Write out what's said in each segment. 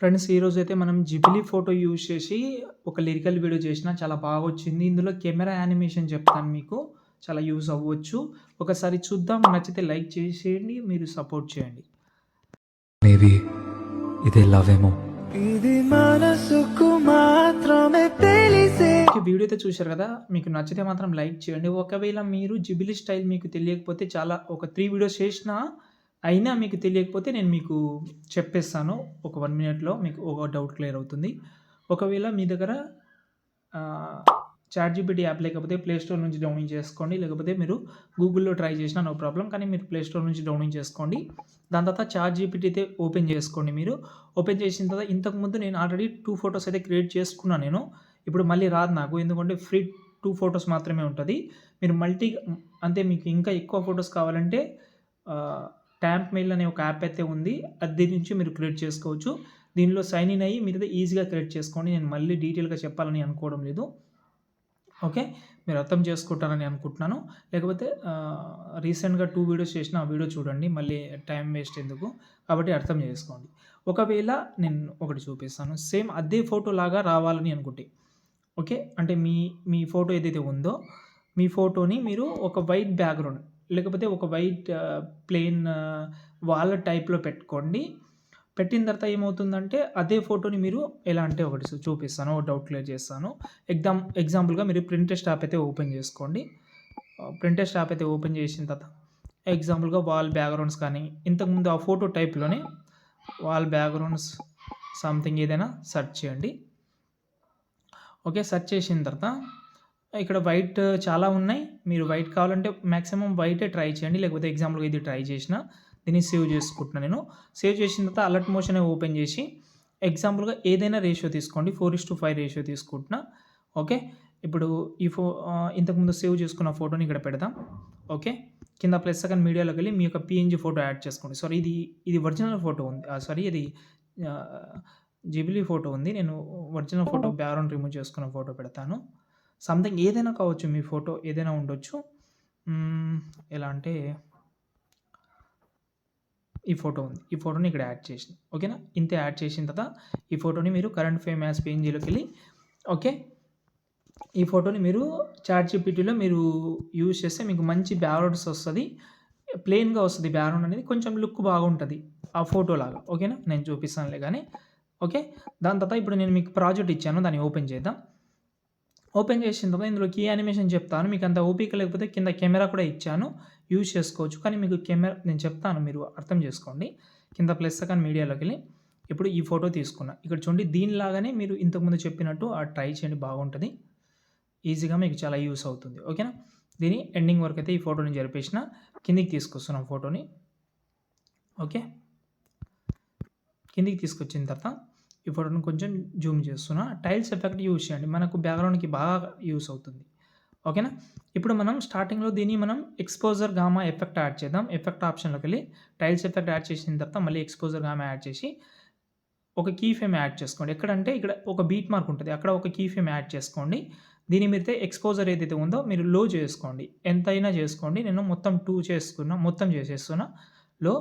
Friends ఈరోజైతే మనం Ghibli photo use చేసి ఒక లిరికల్ వీడియో చేసినా చాలా బాగొచ్చింది. ఇందులో కెమెరా యానిమేషన్ చెప్తాను మీకు. చాలా యూజ్ అవ్వచ్చు. ఒకసారి చూద్దాం. నచ్చితే లైక్ చేసేయండి. మీరు సపోర్ట్ చేయండి. మేబీ ఇదే లవ్ ఏమో. ఇది మనసుకు మాత్రమే తెలిసే. ఓకే, వీడియో అయితే చూశారు కదా! మీకు నచ్చితే మాత్రం లైక్ చేయండి. ఒకవేళ మీరు జిబ్లీ స్టైల్ మీకు తెలియకపోతే ఒక 3 వీడియోస్ చేసినా అయినా మీకు తెలియకపోతే నేను మీకు చెప్పేస్తాను. ఒక 1 మినిట్‌లో మీకు ఒక డౌట్ క్లియర్ అవుతుంది. ఒకవేళ మీ దగ్గర చాట్‌జీపీటీ యాప్ లేకపోతే ప్లే స్టోర్ నుంచి డౌన్లోడ్ చేసుకోండి. లేకపోతే మీరు గూగుల్‌లో ట్రై చేసినా నో ప్రాబ్లమ్. కానీ మీరు ప్లే స్టోర్ నుంచి డౌన్లోడ్ చేసుకోండి. దాని తర్వాత చాట్‌జీపీటీ అయితే ఓపెన్ చేసుకోండి మీరు. ఓపెన్ చేసిన తర్వాత ఇంతకుముందు నేను ఆల్రెడీ 2 ఫోటోస్ అయితే క్రియేట్ చేసుకున్నాను నేను. ఇప్పుడు మళ్ళీ రాదు నాకు. ఎందుకంటే ఫ్రీ 2 ఫోటోస్ మాత్రమే ఉంటది. మీరు అంటే మీకు ఇంకా ఎక్కువ ఫోటోస్ కావాలంటే ట్యాంప్ మెయిల్ అనే ఒక యాప్ అయితే ఉంది. దీని నుంచి మీరు క్రియేట్ చేసుకోవచ్చు. దీనిలో సైన్ ఇన్ అయ్యి మీరైతే ఈజీగా క్రియేట్ చేసుకోండి. నేను మళ్ళీ డీటెయిల్‌గా చెప్పాలని అనుకోవడం లేదు. ఓకే, మీరు అర్థం చేసుకుంటారని అనుకుంటున్నాను. లేకపోతే రీసెంట్‌గా 2 వీడియోస్ చేసిన ఆ వీడియో చూడండి. మళ్ళీ టైం వేస్ట్ ఎందుకు. కాబట్టి అర్థం చేసుకోండి. ఒకవేళ నేను ఒకటి చూపిస్తాను. సేమ్ అదే ఫోటో లాగా రావాలని అనుకుంటే ఓకే. అంటే మీ ఫోటో ఏదైతే ఉందో మీ ఫోటోని మీరు ఒక వైట్ బ్యాక్‌గ్రౌండ్ లేకపోతే ఒక వైట్ ప్లెయిన్ వాల్ టైప్‌లో పెట్టుకోండి. పెట్టిన తర్వాత ఏమవుతుందంటే అదే ఫోటోని మీరు ఎలా అంటే ఒకటి చూపిస్తాను. ఒక డౌట్ క్లియర్ చేస్తాను. ఎగ్జాంపుల్‌గా మీరు ప్రింటెస్ట్ యాప్ అయితే ఓపెన్ చేసుకోండి. ప్రింటెస్ట్ యాప్ అయితే ఓపెన్ చేసిన తర్వాత ఎగ్జాంపుల్‌గా వాల్ బ్యాక్‌గ్రౌండ్స్ కానీ ఇంతకుముందు ఆ ఫోటో టైప్‌లోనే వాల్ బ్యాక్‌గ్రౌండ్స్ సంథింగ్ ఏదైనా సెర్చ్ చేయండి. ఓకే, సెర్చ్ చేసిన తర్వాత ఇక్కడ వైట్ చాలా ఉన్నాయి. మీరు వైట్ కావాలంటే మాక్సిమం వైటే ట్రై చేయండి. లేకపోతే ఎగ్జాంపుల్‌గా ఇది ట్రై చేసిన దీన్ని సేవ్ చేసుకుంటున్నా నేను. సేవ్ చేసిన తర్వాత అలర్ట్ మోషన్ ఓపెన్ చేసి ఎగ్జాంపుల్‌గా ఏదైనా రేషియో తీసుకోండి. 4:5 రేషియో తీసుకుంటున్నా. ఓకే, ఇప్పుడు ఇంతకుముందు సేవ్ చేసుకున్న ఫోటోని ఇక్కడ పెడదాం. ఓకే, కింద ప్లస్ సెకండ్ మీడియాలోకి వెళ్ళి మీ యొక్క పీఎన్జీ ఫోటో యాడ్ చేసుకోండి. సారీ, ఇది ఒరిజినల్ ఫోటో ఉంది. సారీ, ఇది జిబ్లీ ఫోటో ఉంది. నేను ఒరిజినల్ ఫోటో బ్యాక్‌గ్రౌండ్ రిమూవ్ చేసుకున్న ఫోటో పెడతాను. సంథింగ్ ఏదైనా కావచ్చు, మీ ఫోటో ఏదైనా ఉండొచ్చు. ఎలా అంటే ఈ ఫోటో ఉంది. ఈ ఫోటోని ఇక్కడ యాడ్ చేసిన. ఓకేనా, ఇంతే యాడ్ చేసిన తర్వాత ఈ ఫోటోని మీరు కరెంట్ ఫ్రేమ్ యాజ్ పీఎన్జీలోకి వెళ్ళి ఓకే, ఈ ఫోటోని మీరు చాట్‌జీపీటీలో మీరు యూజ్ చేస్తే మీకు మంచి బ్యాక్‌గ్రౌండ్స్ వస్తది. ప్లెయిన్‌గా వస్తది బ్యాక్‌గ్రౌండ్ అనేది. కొంచెం లుక్ బాగుంటది ఆ ఫోటో లాగా. ఓకేనా, నేను చూపిస్తానులే గానీ. ఓకే, దాని తర్వాత ఇప్పుడు నేను మీకు ప్రాజెక్ట్ ఇచ్చాను. దాన్ని ఓపెన్ చేద్దాం. ఓపెన్ చేసిన తర్వాత ఇందులో కీ యానిమేషన్ చెప్తాను. మీకు అంత ఓపిక లేకపోతే కింద కెమెరా కూడా ఇచ్చాను. యూజ్ చేసుకోవచ్చు. కానీ మీకు కెమెరా నేను చెప్తాను, మీరు అర్థం చేసుకోండి. కింద ప్లస్ సెకండ్ మీడియాలోకి వెళ్ళి ఇప్పుడు ఈ ఫోటో తీసుకున్నా. ఇక్కడ చూడండి, దీనిలాగానే మీరు ఇంతకుముందు చెప్పినట్టు ట్రై చేయండి, బాగుంటది. ఈజీగా మీకు చాలా యూస్ అవుతుంది. ఓకేనా, దీని ఎండింగ్ వరకు అయితే ఈ ఫోటోని జరిపేసిన. కిందికి తీసుకొస్తున్నాం ఫోటోని. ఓకే, కిందికి తీసుకొచ్చిన తర్వాత ఈ ఫోటోని కొంచెం జూమ్ చేస్తున్నా. టైల్స్ ఎఫెక్ట్ యూజ్ చేయండి. మనకు బ్యాక్‌గ్రౌండ్‌కి బాగా యూస్ అవుతుంది. ఓకేనా, ఇప్పుడు మనం స్టార్టింగ్‌లో దీన్ని మనం ఎక్స్‌పోజర్ గామా ఎఫెక్ట్ యాడ్ చేద్దాం. ఎఫెక్ట్ ఆప్షన్‌లోకి వెళ్ళి టైల్స్ ఎఫెక్ట్ యాడ్ చేసిన తర్వాత మళ్ళీ ఎక్స్‌పోజర్ గామా యాడ్ చేసి ఒక కీ ఫ్రేమ్ యాడ్ చేసుకోండి. ఎక్కడంటే ఇక్కడ ఒక బీట్ మార్క్ ఉంటుంది. అక్కడ ఒక కీ ఫ్రేమ్ యాడ్ చేసుకోండి. దీని మీదతే ఎక్స్‌పోజర్ ఏదైతే ఉందో మీరు లో చేసుకోండి. ఎంతైనా చేసుకోండి. నేను మొత్తం 2 చేసుకున్నా. మొత్తం చేసేస్తున్నా. లో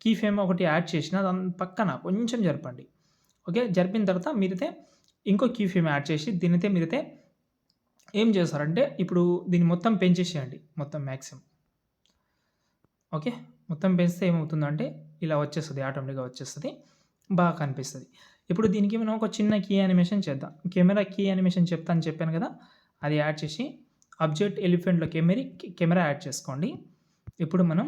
కీ ఫ్రేమ్ ఒకటి యాడ్ చేసిన దాని పక్కన కొంచెం జరపండి. ఓకే, జరిపిన తర్వాత మీరైతే ఇంకో కీ ఫ్రేమ్ యాడ్ చేసి దీన్నైతే మీరైతే ఏం చేస్తారంటే ఇప్పుడు దీన్ని మొత్తం పెంచేసేయండి. మొత్తం మాక్సిమం. ఓకే, మొత్తం పెంచితే ఏమవుతుందంటే ఇలా వచ్చేస్తది. ఆటోమేటిక్‌గా వచ్చేస్తది. బాగా కనిపిస్తది. ఇప్పుడు దీనికి మనం ఒక చిన్న కీ యానిమేషన్ చేద్దాం. కెమెరా కీ యానిమేషన్ చెప్తాను చెప్పాను కదా! అది యాడ్ చేసి ఆబ్జెక్ట్ ఎలిఫెంట్‌లో కెమెరా యాడ్ చేసుకోండి. ఇప్పుడు మనం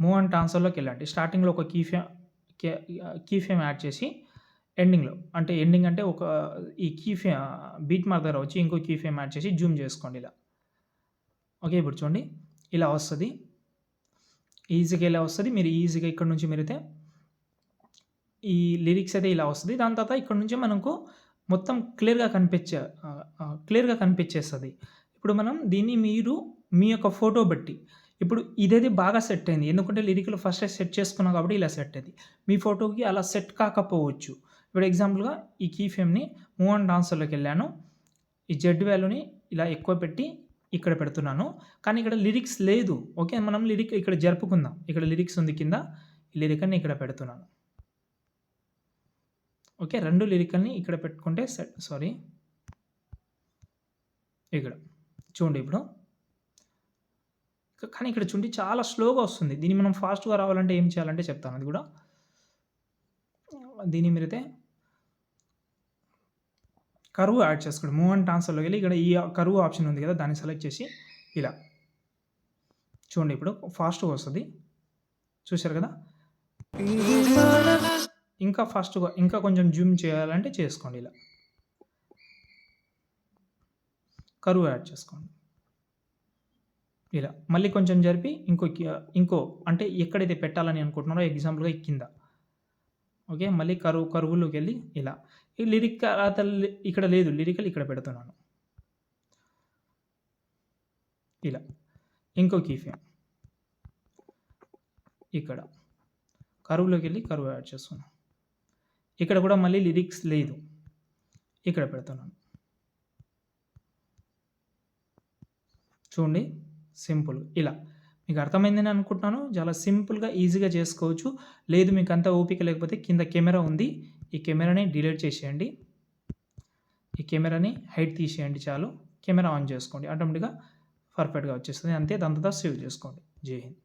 మూవ్ అండ్ ట్రాన్స్‌ఫర్‌లోకి వెళ్ళండి. స్టార్టింగ్‌లో ఒక కీ ఫ్రేమ్ యాడ్ చేసి ఎండింగ్‌లో ఎండింగ్ అంటే ఈ కీ ఫ్రేమ్ బీట్ మార్క్ దగ్గర వచ్చి ఇంకో కీ ఫ్రేమ్ యాడ్ చేసి జూమ్ చేసుకోండి ఇలా. ఓకే, ఇప్పుడు చూడండి ఇలా వస్తది. ఈజీగా ఇలా వస్తది. మీరు ఈజీగా ఇక్కడ నుంచి మీరైతే ఈ లిరిక్స్ అయితే ఇలా వస్తది. దాని తర్వాత ఇక్కడ నుంచి మనకు మొత్తం క్లియర్‌గా కనిపించేస్తది. ఇప్పుడు మనం దీన్ని మీరు మీ యొక్క ఫోటో బట్టి ఇప్పుడు ఇదైతే బాగా సెట్ అయింది. ఎందుకంటే లిరిక్‌లో ఫస్టే సెట్ చేసుకున్నాం కాబట్టి ఇలా సెట్ అయింది. మీ ఫోటోకి అలా సెట్ కాకపోవచ్చు. ఇప్పుడు ఎగ్జాంపుల్‌గా ఈ కీ ఫ్రేమ్‌ని మూవ్ అండ్ ట్రాన్స్‌ఫర్‌లోకి వెళ్ళాను. ఈ జెడ్ వాల్యూని ఇలా ఎక్కువ పెట్టి ఇక్కడ పెడుతున్నాను. కానీ ఇక్కడ లిరిక్స్ లేదు. ఓకే, మనం లిరిక్ ఇక్కడ జరుపుకుందాం. ఇక్కడ లిరిక్స్ ఉంది కింద. ఈ లిరిక్ అని ఇక్కడ పెడుతున్నాను. ఓకే. 2 లిరికల్‌ని ఇక్కడ పెట్టుకుంటే ఇక్కడ చూడండి ఇప్పుడు. కానీ ఇక్కడ చూడండి చాలా స్లోగా వస్తుంది. దీన్ని మనం ఫాస్ట్‌గా రావాలంటే ఏం చేయాలంటే చెప్తాను అది కూడా. దీన్ని మీరైతే కర్వ్ యాడ్ చేసుకోండి. మూవ్ అండ్ ట్రాన్స్‌ఫర్‌లోకి వెళ్ళి ఇక్కడ ఈ కర్వ్ ఆప్షన్ ఉంది కదా! దాన్ని సెలెక్ట్ చేసి ఇలా చూడండి ఇప్పుడు ఫాస్ట్‌గా వస్తది. చూసారు కదా! ఇది మనసు ఇంకా ఫాస్ట్‌గా ఇంకా కొంచెం జూమ్ చేయాలంటే చేసుకోండి ఇలా. కర్వ్ యాడ్ చేసుకోండి. ఇలా మళ్ళీ కొంచెం జరిపి ఇంకో అంటే ఎక్కడైతే పెట్టాలని అనుకుంటున్నారో ఎగ్జాంపుల్‌గా ఈ కింద. ఓకే. మళ్ళీ కర్వ్‌లోకి వెళ్ళి ఇలా. ఈ లిరిక్ ఇక్కడ లేదు. లిరికల్ ఇక్కడ పెడుతున్నాను. ఇలా. ఇంకో కీ ఫ్రేమ్. ఇక్కడ. కర్వ్‌లోకి వెళ్ళి కర్వ్ యాడ్ చేస్తున్నాను. ఇక్కడ కూడా మళ్ళీ లిరిక్స్ లేదు. ఇక్కడ పెడుతున్నాను. చూడండి సింపుల్ ఇలా. మీకు అర్థమైందని అనుకుంటున్నాను. చాలా సింపుల్‌గా ఈజీగా చేసుకోవచ్చు. లేదు మీకు అంత ఓపిక లేకపోతే కింద కెమెరా ఉంది. ఈ కెమెరాని డిలీట్ చేసేయండి. ఈ కెమెరాని హైట్ తీసేయండి చాలు. కెమెరా ఆన్ చేసుకోండి. ఆటోమేటిక్‌గా పర్ఫెక్ట్‌గా వచ్చేస్తుంది. అంతే. దాని తర్వాత సేవ్ చేసుకోండి. జై హింద్.